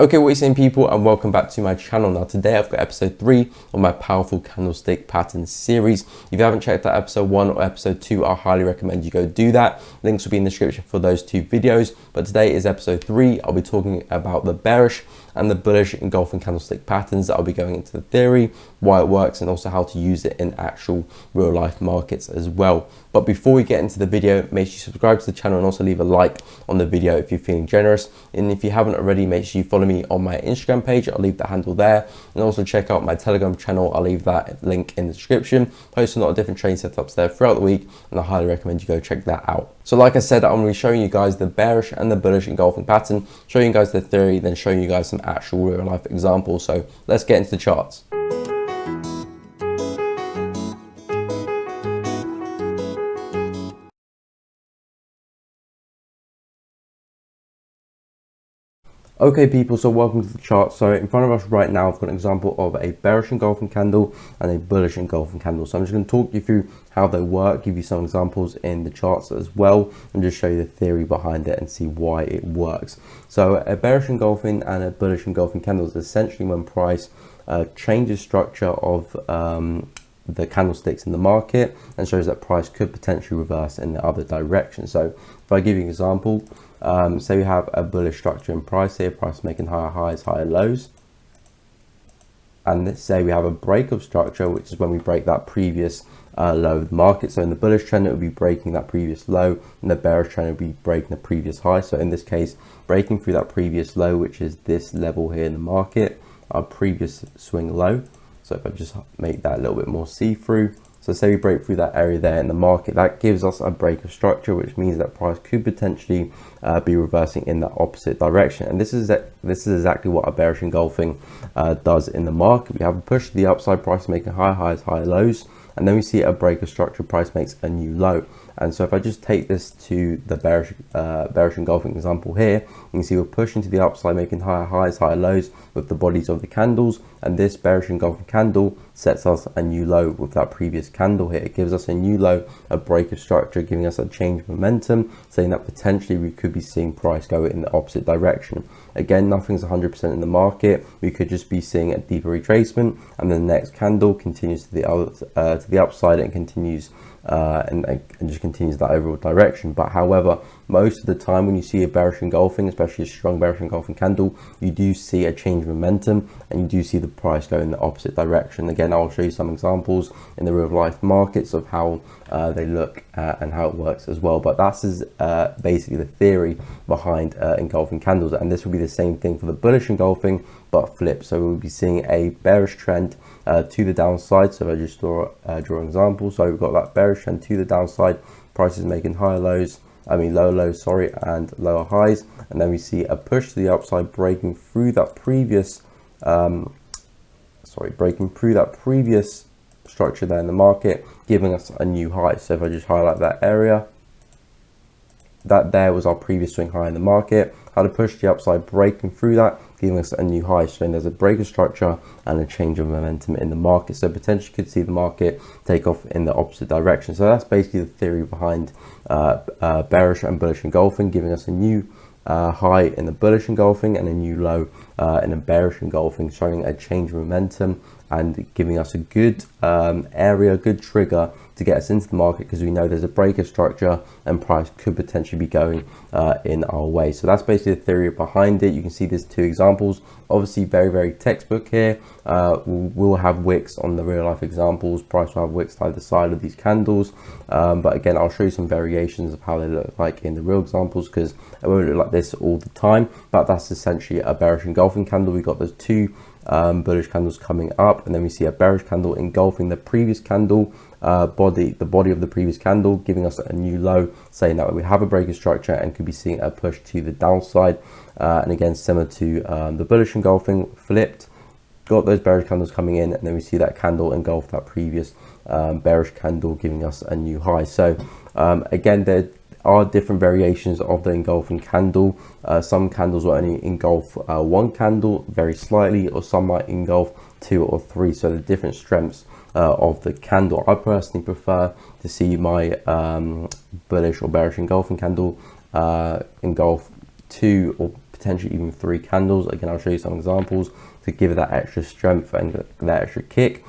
Okay, what are you saying, people, and welcome back to my channel. Now today I've got episode 3 of my powerful candlestick patterns series. If you haven't checked out episode 1 or episode 2, I highly recommend you go do that. Links will be in the description for those two videos, but today is episode 3. I'll be talking about the bearish and the bullish engulfing candlestick patterns. I'll be going into the theory, why it works, and also how to use it in actual real life markets as well. But before we get into the video, make sure you subscribe to the channel and also leave a like on the video if you're feeling generous. And if you haven't already, make sure you follow me on my Instagram page. I'll leave the handle there, and also check out my Telegram channel. I'll leave that link in the description. Posting a lot of different trading setups there throughout the week, and I highly recommend you go check that out. So like I said, I'm going to be showing you guys the bearish and the bullish engulfing pattern, showing you guys the theory, then showing you guys some actual real life examples. So let's get into the charts. Okay people, so welcome to the chart. So in front of us right now, I've got an example of a bearish engulfing candle and a bullish engulfing candle. So I'm just going to talk you through how they work, give you some examples in the charts as well, and just show you the theory behind it and see why it works. So a bearish engulfing and a bullish engulfing candle is essentially when price changes structure of the candlesticks in the market and shows that price could potentially reverse in the other direction. So if I give you an example, say we have a bullish structure in price here, price making higher highs, higher lows, and let's say we have a break of structure, which is when we break that previous low of the market. So in the bullish trend, it would be breaking that previous low, and the bearish trend would be breaking the previous high. So in this case, breaking through that previous low, which is this level here in the market, our previous swing low. So if I just make that a little bit more see-through, so say we break through that area there in the market, that gives us a break of structure, which means that price could potentially be reversing in that opposite direction. And this is exactly what a bearish engulfing does in the market. We have a push to the upside, price making higher highs, higher lows, and then we see a break of structure, price makes a new low. And so if I just take this to the bearish engulfing example here, you can see we're pushing to the upside, making higher highs, higher lows with the bodies of the candles, and this bearish engulfing candle sets us a new low with that previous candle here. It gives us a new low, a break of structure, giving us a change of momentum, saying that potentially we could be seeing price go in the opposite direction. Again, nothing's 100% in the market. We could just be seeing a deeper retracement, and then the next candle continues to the upside and continues and just continues that overall direction. But however, most of the time when you see a bearish engulfing, especially a strong bearish engulfing candle, you do see a change of momentum and you do see the price go in the opposite direction. Again, I'll show you some examples in the real life markets of how they look and how it works as well. But that's basically the theory behind engulfing candles, and this will be the same thing for the bullish engulfing but flip. So we'll be seeing a bearish trend to the downside. So if I just draw an example, so we've got that bearish trend to the downside, prices making higher lows, lower lows, sorry, and lower highs, and then we see a push to the upside, breaking through that previous structure there in the market, giving us a new high. So if I just highlight that area, that there was our previous swing high in the market, had a push to the upside, breaking through that, giving us a new high, showing there's a break of structure and a change of momentum in the market. So potentially could see the market take off in the opposite direction. So that's basically the theory behind bearish and bullish engulfing, giving us a new high in the bullish engulfing and a new low in a bearish engulfing, showing a change of momentum and giving us a good area, good trigger to get us into the market, because we know there's a break of structure and price could potentially be going in our way. So that's basically the theory behind it. You can see there's two examples, obviously very textbook here. We'll have wicks on the real life examples, price will have wicks to either side of these candles, but again, I'll show you some variations of how they look like in the real examples, because it won't look like this all the time. But that's essentially a bearish engulfing candle. We've got those two bullish candles coming up, and then we see a bearish candle engulfing the previous candle, the body of the previous candle, giving us a new low, saying that we have a break of structure and could be seeing a push to the downside. And again, similar to the bullish engulfing flipped, got those bearish candles coming in, and then we see that candle engulf that previous bearish candle, giving us a new high. So again, there are different variations of the engulfing candle. Some candles will only engulf one candle very slightly, or some might engulf 2 or 3. So the different strengths of the candle. I personally prefer to see my bullish or bearish engulfing candle engulf 2 or potentially even 3 candles. Again, I'll show you some examples to give it that extra strength and that extra kick,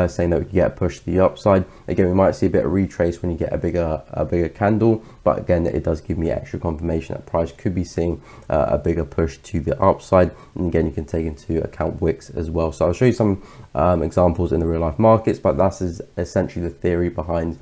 saying that we can get a push to the upside. Again, we might see a bit of retrace when you get a bigger candle, but again, it does give me extra confirmation that price could be seeing a bigger push to the upside. And again, you can take into account wicks as well. So I'll show you some examples in the real life markets, but that is essentially the theory behind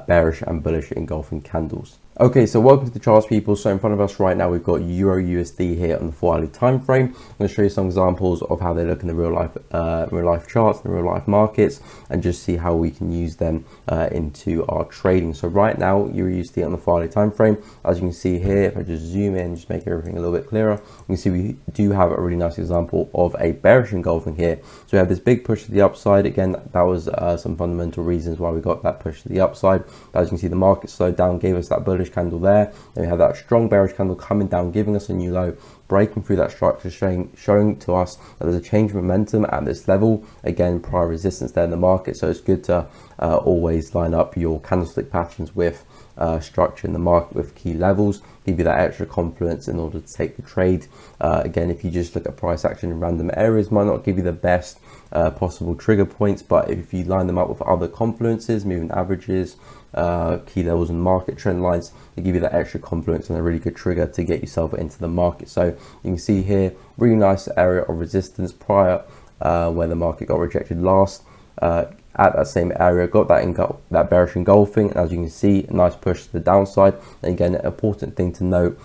bearish and bullish engulfing candles. Okay, so welcome to the charts, people. So in front of us right now, we've got Euro USD here on the 4-hourly time frame. I'm going to show you some examples of how they look in the real life charts and real life markets, and just see how we can use them into our trading. So right now, Euro USD on the 4-hourly time frame, as you can see here, if I just zoom in, just make everything a little bit clearer, you can see we do have a really nice example of a bearish engulfing here. So we have this big push to the upside. Again, that was some fundamental reasons why we got that push to the upside. As you can see, the market slowed down, gave us that bullish candle there. Then we have that strong bearish candle coming down, giving us a new low, breaking through that structure, showing to us that there's a change of momentum at this level. Again, prior resistance there in the market. So it's good to always line up your candlestick patterns with structure in the market, with key levels, give you that extra confluence in order to take the trade. Again, if you just look at price action in random areas, might not give you the best possible trigger points, but if you line them up with other confluences, moving averages, key levels and market trend lines, they give you that extra confluence and a really good trigger to get yourself into the market. So you can see here, really nice area of resistance prior where the market got rejected last. At that same area, got that bearish engulfing, and as you can see, a nice push to the downside. And again, an important thing to note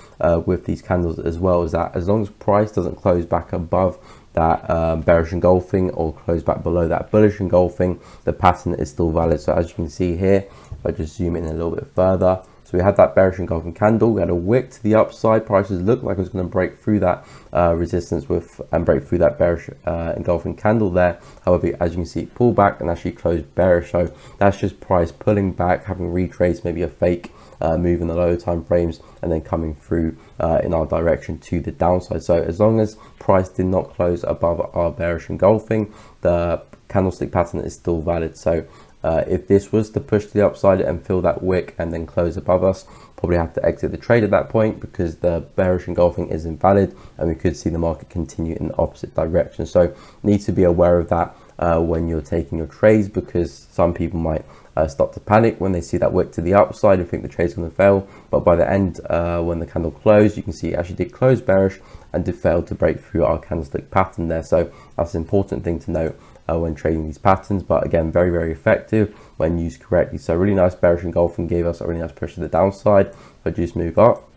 with these candles as well is that as long as price doesn't close back above that bearish engulfing or close back below that bullish engulfing, the pattern is still valid. So as you can see here, if I just zoom in a little bit further, so we had that bearish engulfing candle, we had a wick to the upside, prices looked like it was going to break through that resistance and break through that bearish engulfing candle there. However, as you can see, it pulled back and actually closed bearish. So that's just price pulling back, having retraced maybe a fake move in the lower time frames, and then coming through in our direction to the downside. So as long as price did not close above our bearish engulfing, the candlestick pattern is still valid. So if this was to push to the upside and fill that wick and then close above us, probably have to exit the trade at that point, because the bearish engulfing is invalid and we could see the market continue in the opposite direction. So need to be aware of that when you're taking your trades, because some people might start to panic when they see that wick to the upside and think the trade's going to fail. But by the end, when the candle closed, you can see it actually did close bearish and did fail to break through our candlestick pattern there. So that's an important thing to note when trading these patterns, but again, very, very effective when used correctly. So really nice bearish engulfing gave us a really nice push to the downside. If I just move up,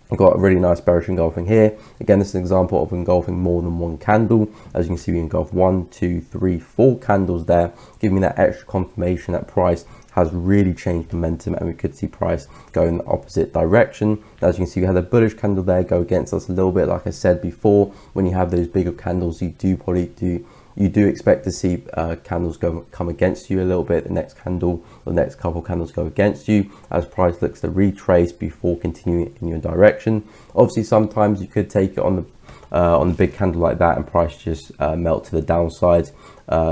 I've got a really nice bearish engulfing here. Again, this is an example of engulfing more than one candle. As you can see, we engulf 1, 2, 3, 4 candles there, giving me that extra confirmation that price has really changed momentum, and we could see price go in the opposite direction. As you can see, we had a bullish candle there go against us a little bit. Like I said before, when you have those bigger candles, you do expect to see candles come against you a little bit. The next candle or the next couple candles go against you as price looks to retrace before continuing in your direction. Obviously, sometimes you could take it on the big candle like that and price just melt to the downside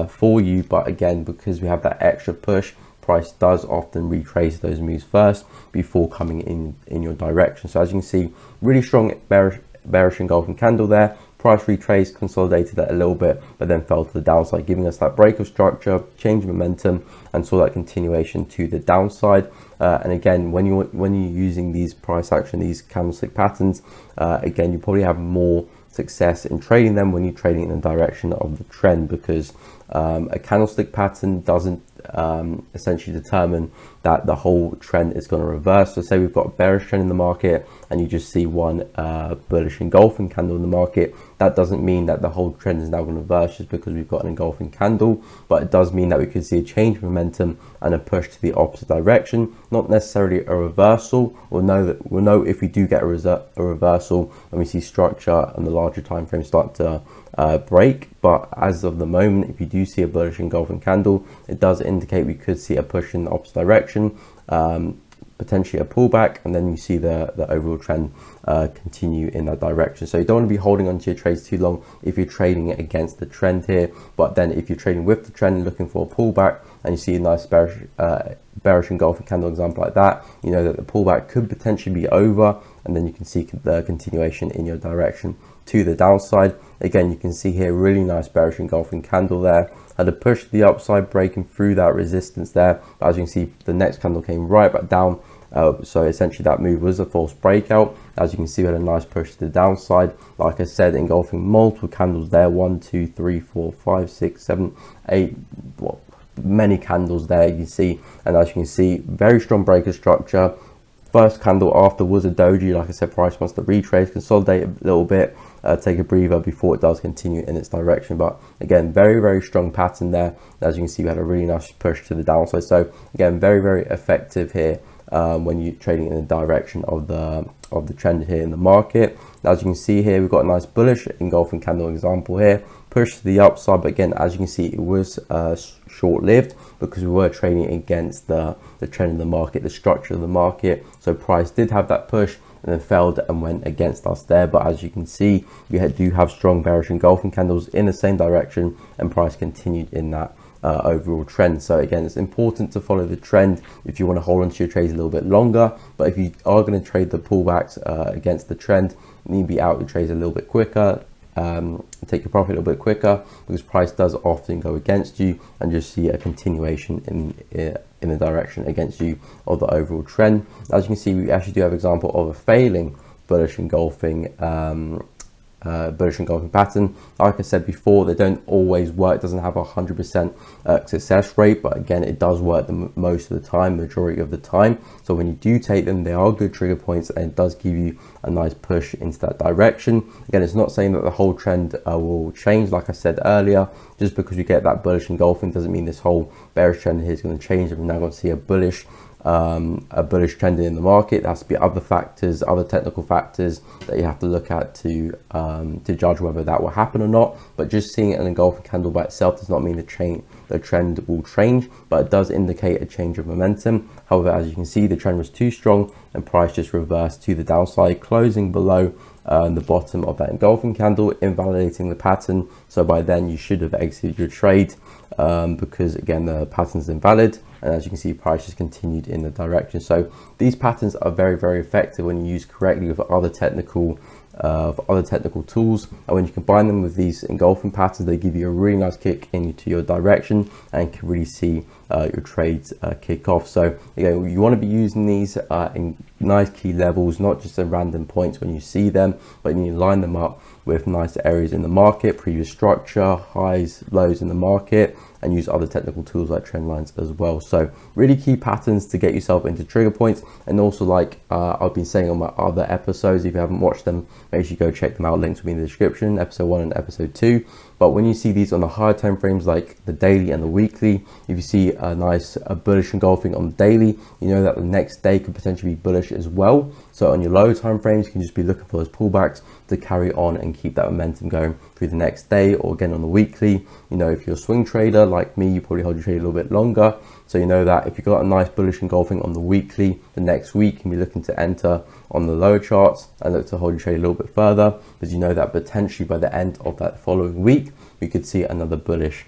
for you. But again, because we have that extra push, price does often retrace those moves first before coming in your direction. So as you can see, really strong bearish engulfing candle there. Price retraced, consolidated that a little bit, but then fell to the downside, giving us that break of structure, change of momentum, and saw that continuation to the downside. And again, when you're using these price action, these candlestick patterns, again, you probably have more success in trading them when you're trading in the direction of the trend, because a candlestick pattern doesn't essentially determine that the whole trend is going to reverse. So say we've got a bearish trend in the market and you just see one bullish engulfing candle in the market, that doesn't mean that the whole trend is now going to reverse just because we've got an engulfing candle, but it does mean that we could see a change of momentum and a push to the opposite direction. Not necessarily a reversal. We'll know if we do get a reversal and we see structure and the larger time frame start to break. But as of the moment, if you do see a bullish engulfing candle, it does indicate we could see a push in the opposite direction, potentially a pullback, and then you see the overall trend continue in that direction. So you don't want to be holding onto your trades too long if you're trading it against the trend here. But then if you're trading with the trend, looking for a pullback, and you see a nice bearish engulfing candle example like that, you know that the pullback could potentially be over, and then you can see the continuation in your direction. to the downside. Again, you can see here, really nice bearish engulfing candle there. Had a push to the upside, breaking through that resistance there. But as you can see, the next candle came right back down. So essentially that move was a false breakout. As you can see, we had a nice push to the downside. Like I said, engulfing multiple candles there. 1, 2, 3, 4, 5, 6, 7, 8, well, many candles there, you see. And as you can see, very strong breaker structure. First candle after was a doji. Like I said, price wants to retrace, consolidate a little bit, take a breather before it does continue in its direction. But again, very strong pattern there. As you can see, we had a really nice push to the downside. So again, very effective here when you're trading in the direction of the trend here in the market. As you can see here, we've got a nice bullish engulfing candle example here, push to the upside. But again, as you can see, it was short-lived because we were trading against the trend in the market, the structure of the market. So price did have that push and then failed and went against us there. But as you can see, we do have strong bearish engulfing candles in the same direction, and price continued in that overall trend. So again, it's important to follow the trend if you want to hold onto your trades a little bit longer. But if you are going to trade the pullbacks against the trend, you need to be out your trades a little bit quicker, take your profit a little bit quicker, because price does often go against you and just see a continuation in the direction against you of the overall trend. As you can see, we actually do have an example of a failing bullish engulfing pattern. Like I said before, they don't always work. It doesn't have 100% success rate, but again, it does work most of the time, majority of the time. So when you do take them, they are good trigger points, and it does give you a nice push into that direction. Again, it's not saying that the whole trend will change. Like I said earlier, just because you get that bullish engulfing doesn't mean this whole bearish trend here is going to change, and we're now going to see a bullish trend in the market. There has to be other factors, other technical factors that you have to look at to judge whether that will happen or not. But just seeing an engulfing candle by itself does not mean the trend will change, but it does indicate a change of momentum. However, as you can see, the trend was too strong and price just reversed to the downside, closing below the bottom of that engulfing candle, invalidating the pattern. So by then you should have exited your trade because again, the pattern is invalid. And as you can see, price has continued in the direction. So these patterns are very effective when you use correctly with other technical tools, and when you combine them with these engulfing patterns, they give you a really nice kick into your direction and can really see your trades kick off. So again, you want to be using these in nice key levels, not just at random points when you see them, but you need to line them up with nice areas in the market, previous structure, highs, lows in the market, and use other technical tools like trend lines as well. So really key patterns to get yourself into trigger points. And also, like I've been saying on my other episodes, if you haven't watched them, make sure you go check them out. Links will be in the description, episode 1 and episode 2. But when you see these on the higher time frames like the daily and the weekly, if you see a nice bullish engulfing on the daily, you know that the next day could potentially be bullish as well. So on your lower time frames, you can just be looking for those pullbacks to carry on and keep that momentum going through the next day. Or again, on the weekly, you know, if you're a swing trader like me, you probably hold your trade a little bit longer. So you know that if you've got a nice bullish engulfing on the weekly, the next week you can be looking to enter on the lower charts and look to hold your trade a little bit further, because you know that potentially by the end of that following week, we could see another bullish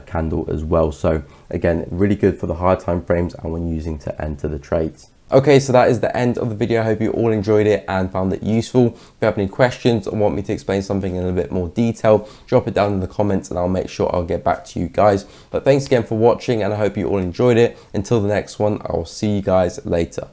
candle as well. So again, really good for the higher time frames and when using to enter the trades. Okay, so that is the end of the video. I hope you all enjoyed it and found it useful. If you have any questions or want me to explain something in a bit more detail, drop it down in the comments and I'll make sure I'll get back to you guys. But thanks again for watching, and I hope you all enjoyed it. Until the next one, I will see you guys later.